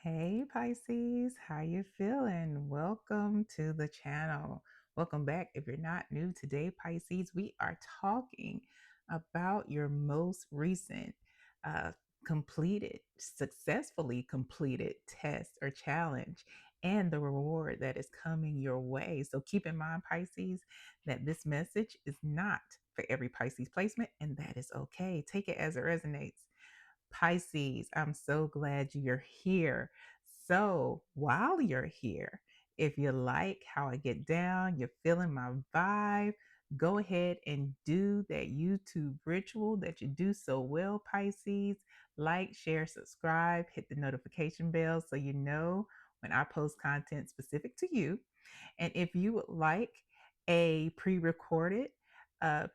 Hey Pisces, how you feeling? Welcome to the channel. Welcome back. If you're not new today, Pisces, we are talking about your most recent uh, successfully completed test or challenge and the reward that is coming your way. So keep in mind, Pisces, that this message is not for every Pisces placement, and that is okay. Take it as it resonates. Pisces, I'm so glad you're here. So, while you're here, if you like how I get down, you're feeling my vibe, go ahead and do that YouTube ritual that you do so well, Pisces. Like, share, subscribe, hit the notification bell so you know when I post content specific to you. And if you would like a pre recorded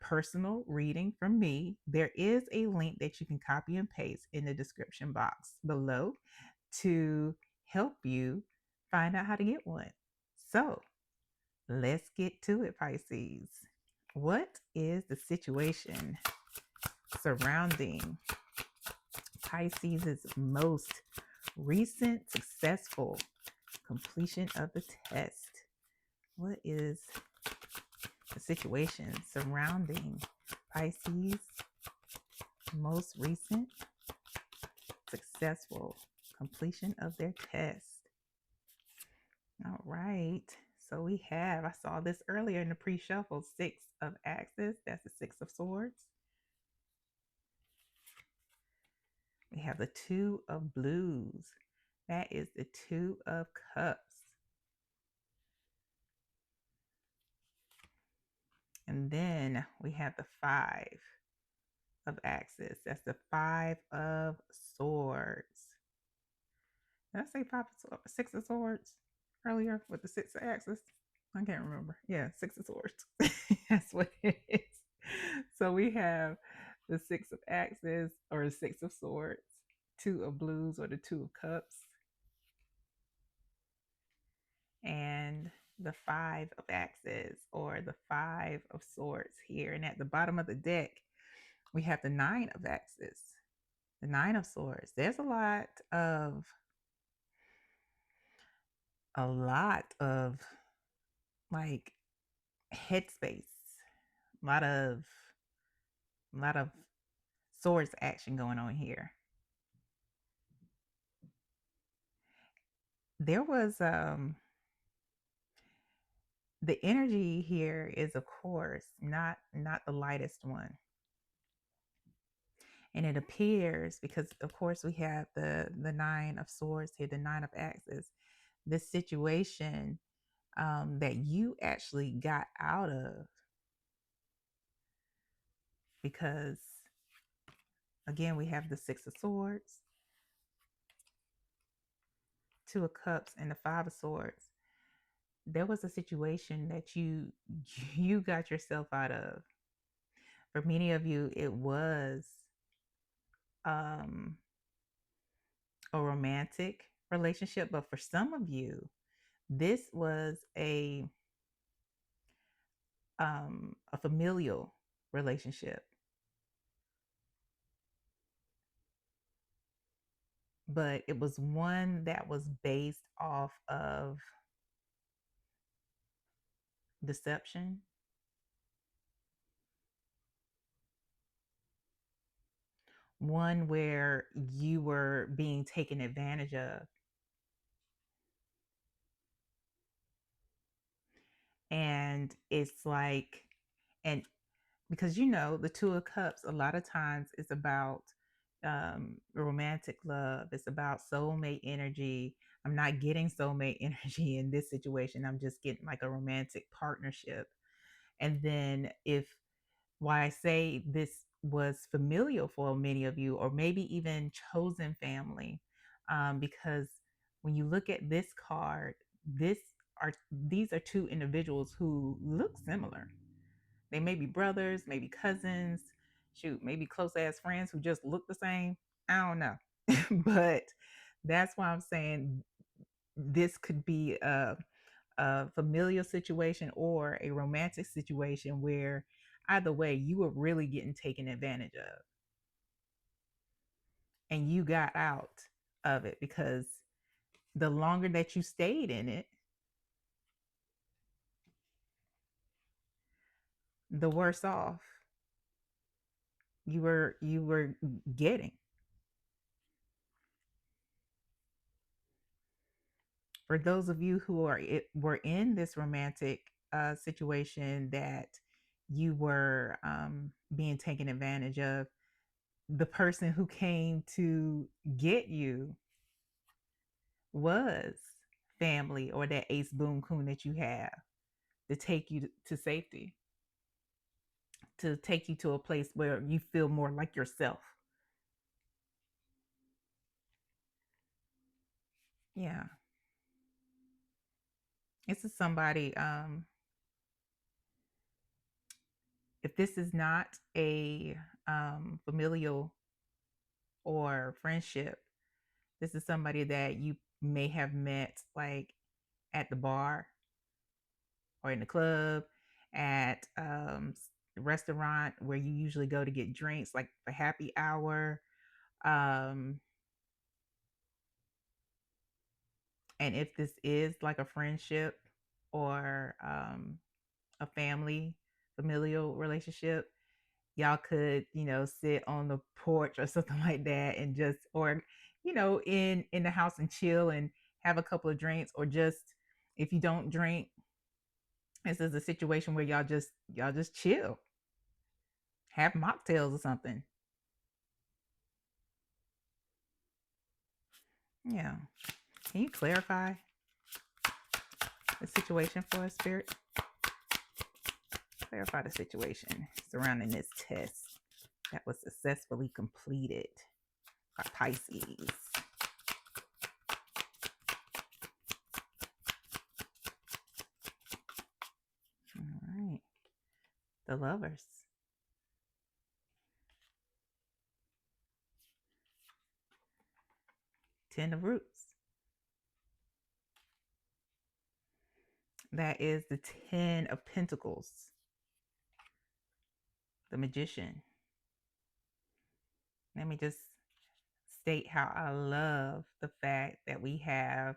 personal reading from me, there is a link that you can copy and paste in the description box below to help you find out how to get one. So let's get to it, Pisces. What is the situation surrounding Pisces' most recent successful completion of the test? What is the situation surrounding Pisces' most recent successful completion of their test? All right. So I saw this earlier in the pre-shuffle, Six of Axes. That's the Six of Swords. We have the Two of Blues. That is the Two of Cups. And then we have the Five of Axes. That's the Five of Swords. Did I say Six of Swords earlier with the Six of Axes? I can't remember. Yeah, Six of Swords. That's what it is. So we have the Six of Axes or the Six of Swords, Two of Blues or the Two of Cups, and the Five of Axes or the Five of Swords here. And at the bottom of the deck, we have the Nine of Axes, the Nine of Swords. There's a lot of like headspace, a lot of swords action going on here. There was the energy here is, of course, not the lightest one. And it appears, because of course we have the Nine of Swords here, the Nine of Axes, this situation that you actually got out of, because again we have the Six of Swords, Two of Cups, and the Five of Swords. There was a situation that you got yourself out of. For many of you, it was um, a romantic relationship, but for some of you, this was a familial relationship, but it was one that was based off of deception, one where you were being taken advantage of. And it's like, and because the Two of Cups, a lot of times it's about romantic love, it's about soulmate energy. I'm not getting soulmate energy in this situation, I'm just getting like a romantic partnership. And then, if why I say this was familial for many of you, or maybe even chosen family, because when you look at this card, this these are two individuals who look similar. They may be brothers, maybe cousins, shoot, maybe close ass friends who just look the same. I don't know. But that's why I'm saying this could be a familial situation or a romantic situation where either way you were really getting taken advantage of and you got out of it, because the longer that you stayed in it, the worse off you were getting. For those of you who were in this romantic situation that you were being taken advantage of, the person who came to get you was family or that ace boon coon that you have to take you to safety, to take you to a place where you feel more like yourself. Yeah. This is somebody, if this is not a familial or friendship, this is somebody that you may have met like at the bar or in the club, at restaurant where you usually go to get drinks, like for happy hour. Um, and if this is like a friendship or a familial relationship, y'all could, sit on the porch or something like that and just, or, in the house and chill and have a couple of drinks, or just, if you don't drink, this is a situation where y'all just chill, have mocktails or something. Yeah. Can you clarify the situation for us, Spirit? Clarify the situation surrounding this test that was successfully completed by Pisces. All right. The Lovers. 10 of Roots. That is the 10 of Pentacles. The Magician. Let me just state how I love the fact that we have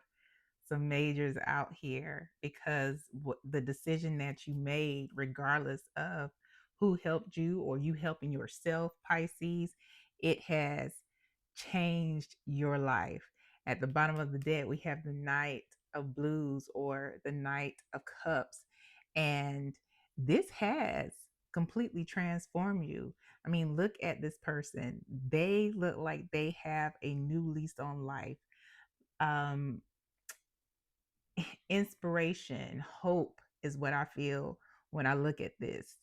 some majors out here, because the decision that you made, regardless of who helped you or you helping yourself, Pisces, it has changed your life. At the bottom of the deck, we have the Knight of Blues or the Knight of Cups. And this has completely transformed you. I mean, look at this person. They look like they have a new lease on life. Um, Inspiration, hope is what I feel when I look at this.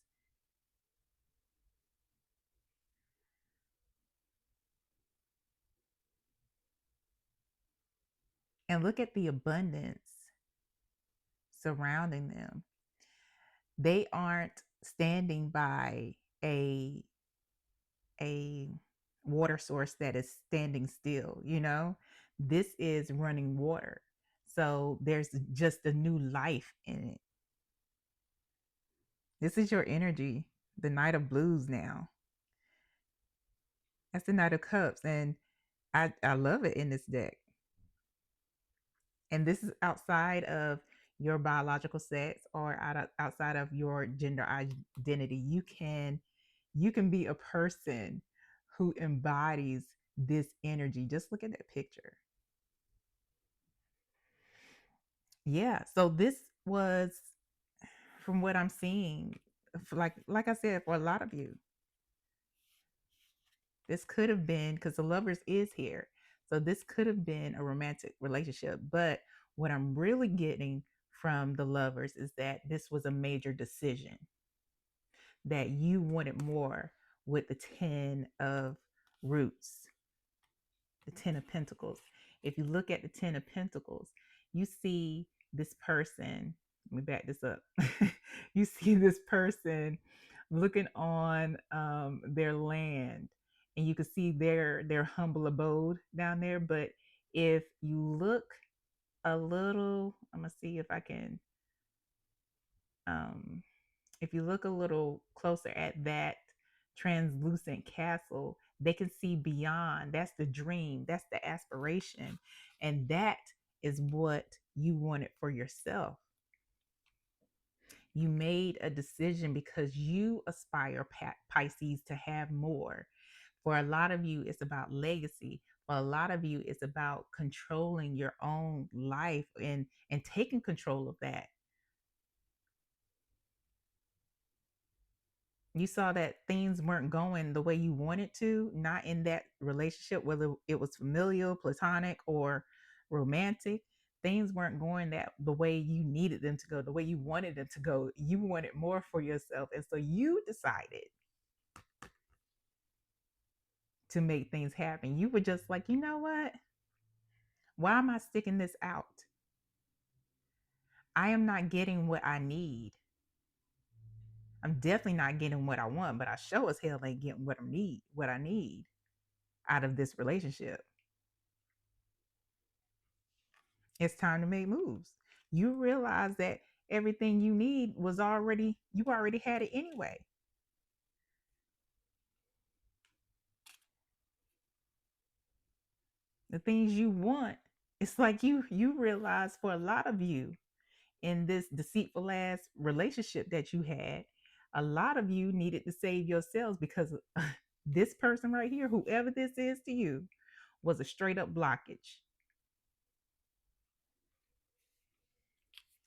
And look at the abundance surrounding them. They aren't standing by a a water source that is standing still. This is running water. So there's just a new life in it. This is your energy, the Knight of Blues now. That's the Knight of Cups. And I love it in this deck. And this is outside of your biological sex or outside of your gender identity. You can be a person who embodies this energy. Just look at that picture. Yeah, so this was, from what I'm seeing, like I said, for a lot of you, this could have been, because the Lovers is here, so this could have been a romantic relationship. But what I'm really getting from the Lovers is that this was a major decision, that you wanted more with the 10 of Roots, the 10 of Pentacles. If you look at the 10 of Pentacles, you see this person. Let me back this up. You see this person looking on their land, and you can see their humble abode down there. But if you look a little, I'm gonna see if I can. Um, if you look a little closer at that translucent castle, they can see beyond. That's the dream, that's the aspiration. And that is what you wanted for yourself. You made a decision because you aspire, Pisces, to have more. For a lot of you, it's about legacy. For a lot of you, it's about controlling your own life and taking control of that. You saw that things weren't going the way you wanted to, not in that relationship, whether it was familial, platonic, or romantic. Things weren't going that the way you needed them to go, the way you wanted them to go. You wanted more for yourself. And so you decided to make things happen. You were just like, you know what? Why am I sticking this out? I am not getting what I need. I'm definitely not getting what I want, but I sure as hell ain't getting what I need out of this relationship. It's time to make moves. You realize that everything you need you already had it anyway. The things you want, it's like you realize for a lot of you in this deceitful ass relationship that you had, a lot of you needed to save yourselves because this person right here, whoever this is to you, was a straight up blockage.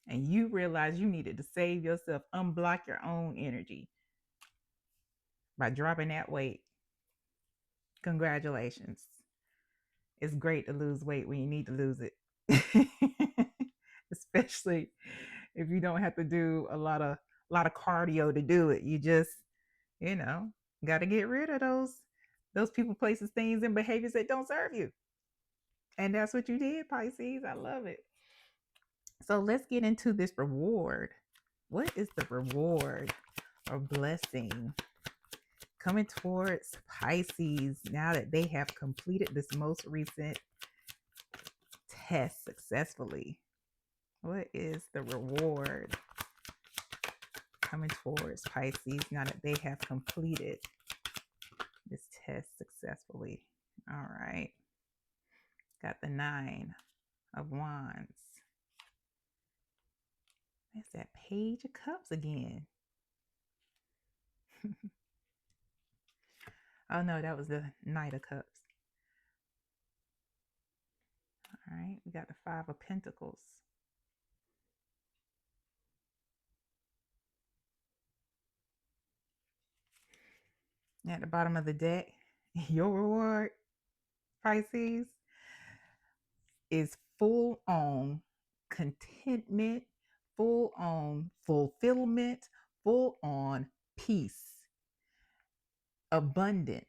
And you realize you needed to save yourself, unblock your own energy by dropping that weight. Congratulations. It's great to lose weight when you need to lose it. Especially if you don't have to do a lot of cardio to do it. You just, you know, got to get rid of those people, places, things, and behaviors that don't serve you. And that's what you did, Pisces. I love it. So let's get into this reward. What is the reward or blessing coming towards Pisces now that they have completed this most recent test successfully? What is the reward coming towards Pisces now that they have completed this test successfully? All right. Got the 9 of Wands. There's that Page of Cups again. Oh no, that was the Knight of Cups. All right, we got the 5 of Pentacles. At the bottom of the deck, your reward, Pisces, is full on contentment, full on fulfillment, full on peace, abundance,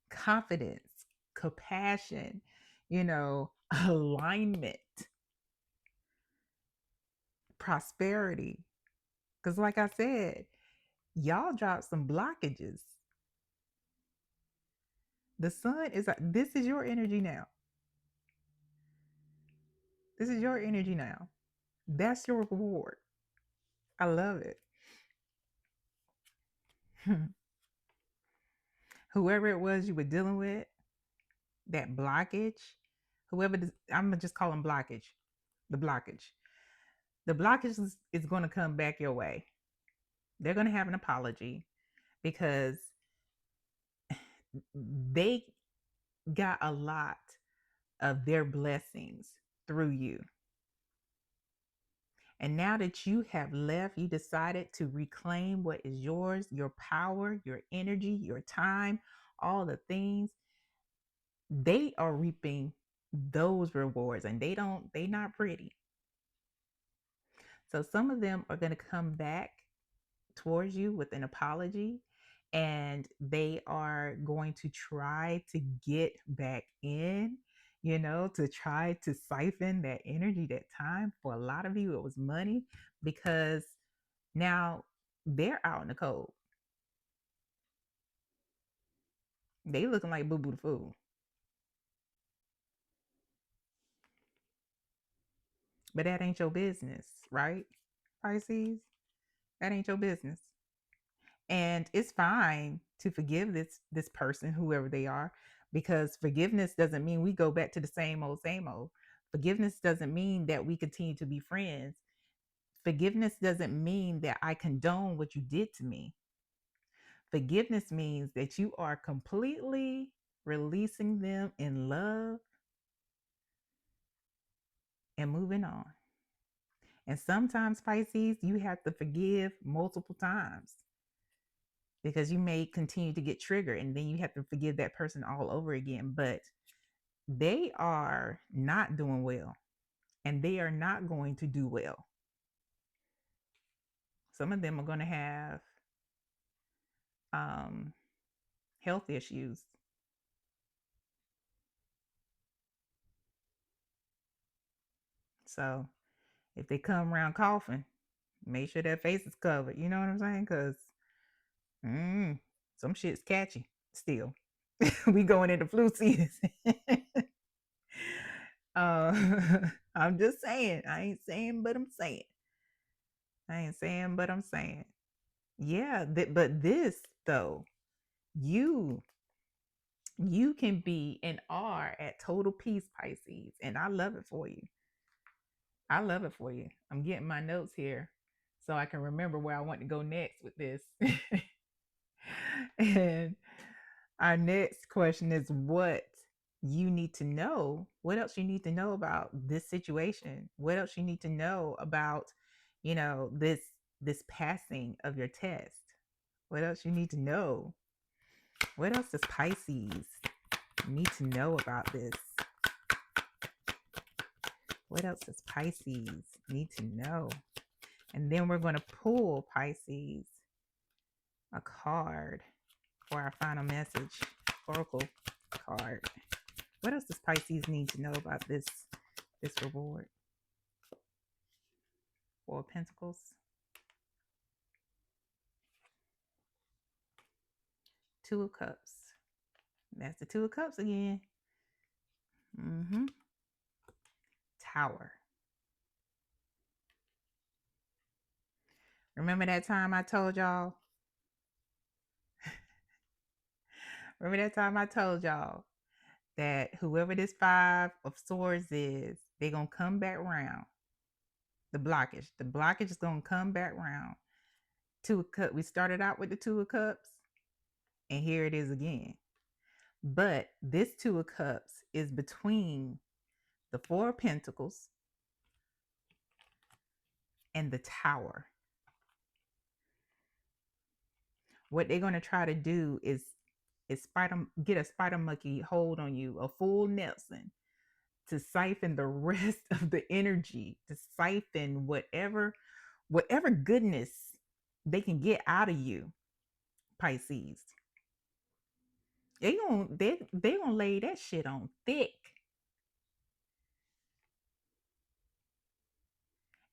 confidence, compassion, alignment, prosperity. Because, like I said, y'all dropped some blockages. The sun is like, this is your energy now. This is your energy now. That's your reward. I love it. Whoever it was you were dealing with, that blockage, I'm going to just call them blockage. The blockage. The blockage is going to come back your way. They're going to have an apology because they got a lot of their blessings through you. And now that you have left, you decided to reclaim what is yours, your power, your energy, your time, all the things. They are reaping those rewards, and they're not pretty. So some of them are going to come back towards you with an apology, and they are going to try to get back in, to try to siphon that energy, that time. For a lot of you, it was money, because now they're out in the cold. They looking like Boo Boo the Fool. But that ain't your business, right, Pisces? That ain't your business. And it's fine to forgive this person, whoever they are, because forgiveness doesn't mean we go back to the same old, same old. Forgiveness doesn't mean that we continue to be friends. Forgiveness doesn't mean that I condone what you did to me. Forgiveness means that you are completely releasing them in love and moving on. And sometimes, Pisces, you have to forgive multiple times because you may continue to get triggered and then you have to forgive that person all over again. But they are not doing well and they are not going to do well. Some of them are going to have um, health issues. So if they come around coughing, make sure their face is covered. You know what I'm saying? Because some shit's catchy still. We going into flu season. I'm just saying. I ain't saying, but I'm saying. I ain't saying, but I'm saying. Yeah, but this though, you you can be and are at total peace, Pisces, and I love it for you. I love it for you. I'm getting my notes here so I can remember where I want to go next with this. And our next question is what you need to know. What else you need to know about this situation? What else you need to know about, this passing of your test? What else you need to know? What else does Pisces need to know about this? What else does Pisces need to know? And then we're going to pull, Pisces, a card for our final message. Oracle card. What else does Pisces need to know about this reward? Four of Pentacles. Two of Cups. That's the Two of Cups again. Tower. Remember that time I told y'all? That whoever this Five of Swords is, they're going to come back around. The blockage is going to come back around. Two of Cups. We started out with the Two of Cups, and here it is again. But this Two of Cups is between the Four of Pentacles and the Tower. What they're going to try to do is get a spider monkey hold on you, a full Nelson, to siphon the rest of the energy, to siphon whatever goodness they can get out of you, Pisces. They gonna lay that shit on thick.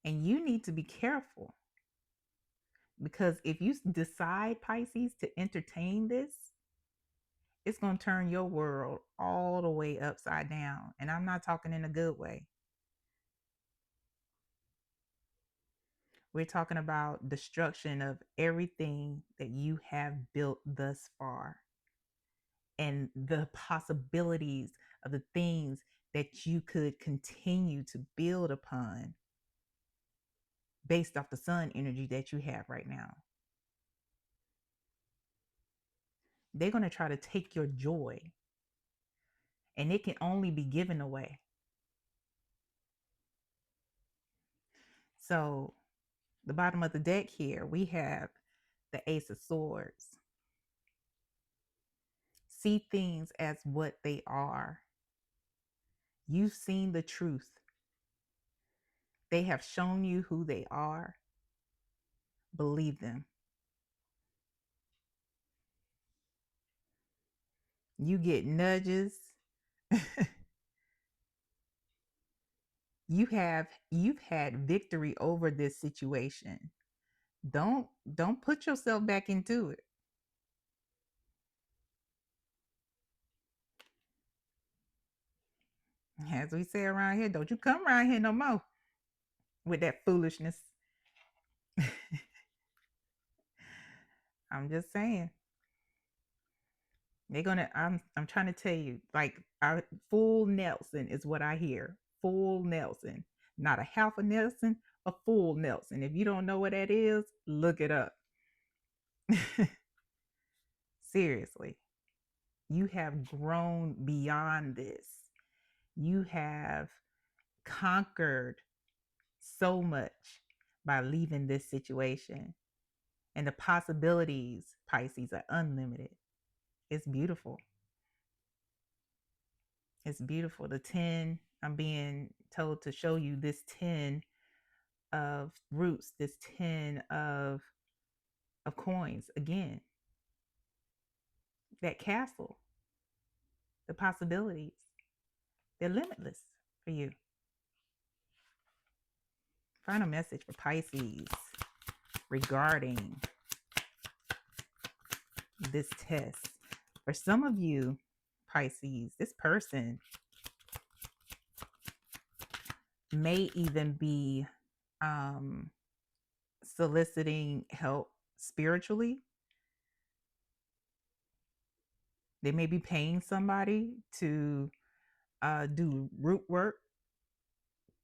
And you need to be careful. Because if you decide, Pisces, to entertain this, it's going to turn your world all the way upside down. And I'm not talking in a good way. We're talking about destruction of everything that you have built thus far and the possibilities of the things that you could continue to build upon based off the sun energy that you have right now. They're going to try to take your joy, and it can only be given away. So the bottom of the deck here, we have the Ace of Swords. See things as what they are. You've seen the truth. They have shown you who they are. Believe them. You get nudges. You've had victory over this situation. Don't put yourself back into it. As we say around here, don't you come around here no more with that foolishness. I'm just saying. They're gonna. I'm trying to tell you, like, our full Nelson is what I hear. full Nelson, not a half a Nelson, a full Nelson. If you don't know what that is, look it up. Seriously, you have grown beyond this. You have conquered so much by leaving this situation. And the possibilities, Pisces, are unlimited. It's beautiful. It's beautiful. The 10, I'm being told to show you this 10 of roots, this 10 of coins. Again, that castle, the possibilities, they're limitless for you. Final message for Pisces regarding this test. For some of you, Pisces, this person may even be soliciting help spiritually. They may be paying somebody to do root work,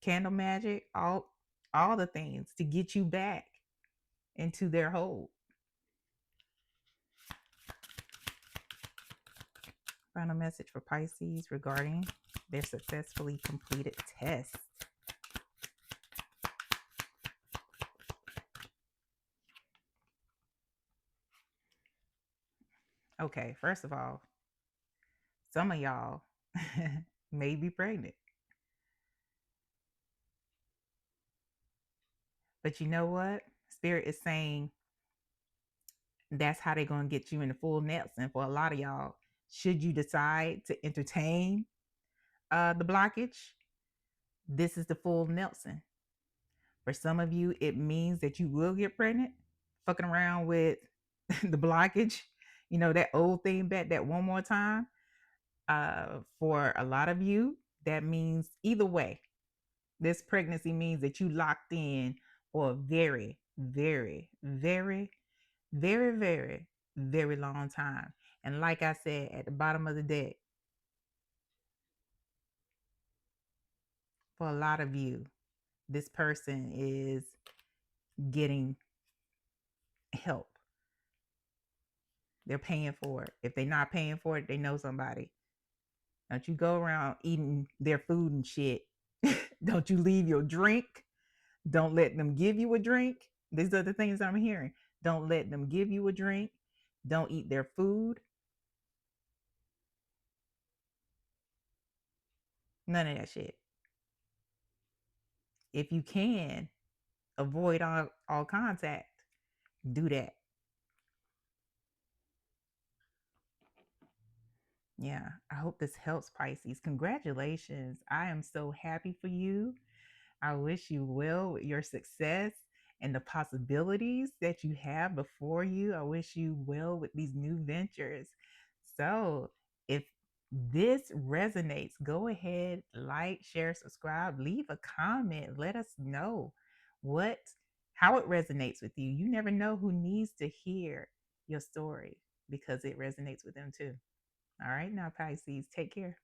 candle magic, all the things to get you back into their hold. Final message for Pisces regarding their successfully completed test. Okay, first of all, some of y'all may be pregnant. But you know what? Spirit is saying that's how they're going to get you in the full nets. And for a lot of y'all, should you decide to entertain the blockage, this is the full Nelson. For some of you, it means that you will get pregnant, fucking around with the blockage, you know, that old thing back that one more time. For a lot of you, that means either way, this pregnancy means that you locked in for a very, very, very, very, very, very long time. And like I said, at the bottom of the deck, for a lot of you, this person is getting help. They're paying for it. If they're not paying for it, they know somebody. Don't you go around eating their food and shit. Don't you leave your drink. Don't let them give you a drink. These are the things I'm hearing. Don't let them give you a drink. Don't eat their food. None of that shit. If you can avoid all contact, do that. Yeah, I hope this helps, Pisces. Congratulations. I am so happy for you. I wish you well with your success and the possibilities that you have before you. I wish you well with these new ventures. So, if this resonates, go ahead, like, share, subscribe, leave a comment. Let us know how it resonates with you. You never know who needs to hear your story because it resonates with them too. All right, now, Pisces, take care.